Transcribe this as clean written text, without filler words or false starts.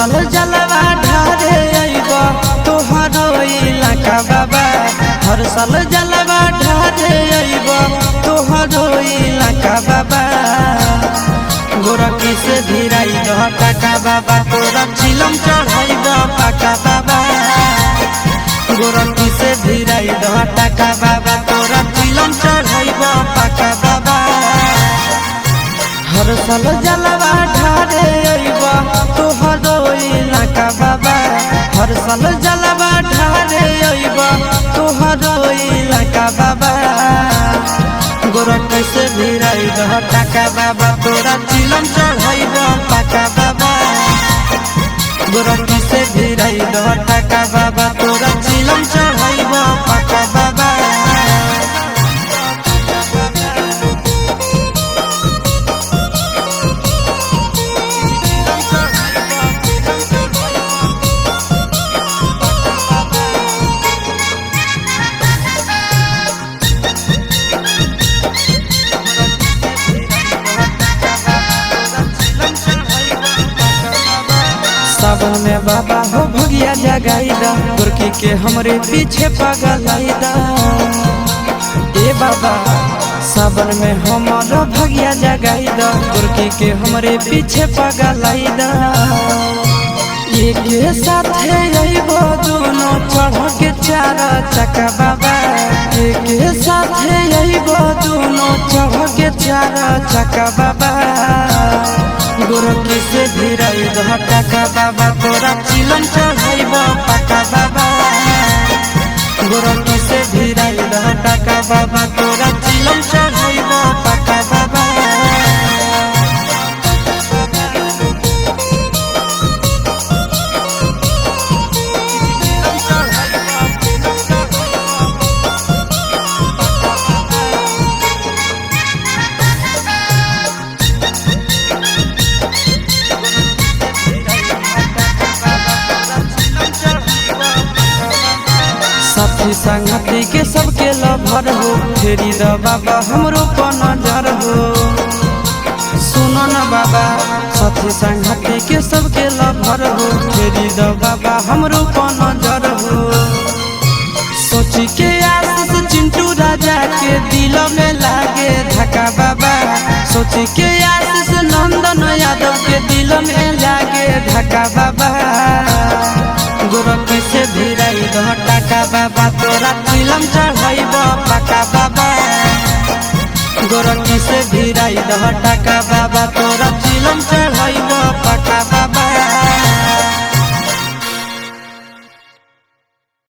साल जलवा ढारे अइब तोहरो इलाका बाबा। हर साल जलवा ढारे अइब तोहरो इलाका बाबा। गोरखी से भिराई दह टाका बाबा, तोरा चिलम चढ़ाइब पाका बाबा। गोरखी से भिराई दह टाका बाबा, तोरा चिलम चढ़ाइब पाका बाबा। हर साल जलवा ढारे अइब तोहरो इलाका बाबा। हर साल जलवा ढारे अइब तोहरो इलाका बाबा। गोरखी से भिराई दह टाका बाबा, तोरा चिलम चढ़ाइब पाका बाबा। गोरखी से भिराई दह टाका बाबा, तोरा चिलम चढ़ाइब पाका बाबा। सावन में बाबा हो भगिया जगाई दा, गोरखी के हमरे पीछे पगलाई दा। ए बाबा सावन में हमारा भगिया जगाई दा, गोरखी के हमरे पीछे पगलाई दा। एक साथ अइबो दोनों चढ़ के चार चक्का बाबा। एक साथ अइबो दोनों चढ़ के चार चक्का बाबा। गोरखी से भिराई दह टाका बाबा, तोरा चिलम चढ़ाइब पाका बाबा। गोरखी से भिराई दह टाका बाबा, तोरा चिलम चढ़ाइब पाका बाबा। साथी संगति के सबके लभर हो, फेरी द बाबा हमरो पर नजर हो। सुनो न बाबा साथी संगति के सबके लभर हो, फेरी द बाबा हमरो पर नजर हो। सोची के आशीष चिंटू राजा के दिल में लागे धक्का बाबा। सोची के आशीष नंदन यादव के दिल में लागे धक्का बाबा। गोरखी से भिराई दह टाका बाबा, तोरा चिलम चढ़ाइब पाका बाबा। गोरखी से भिराई दह टाका बाबा,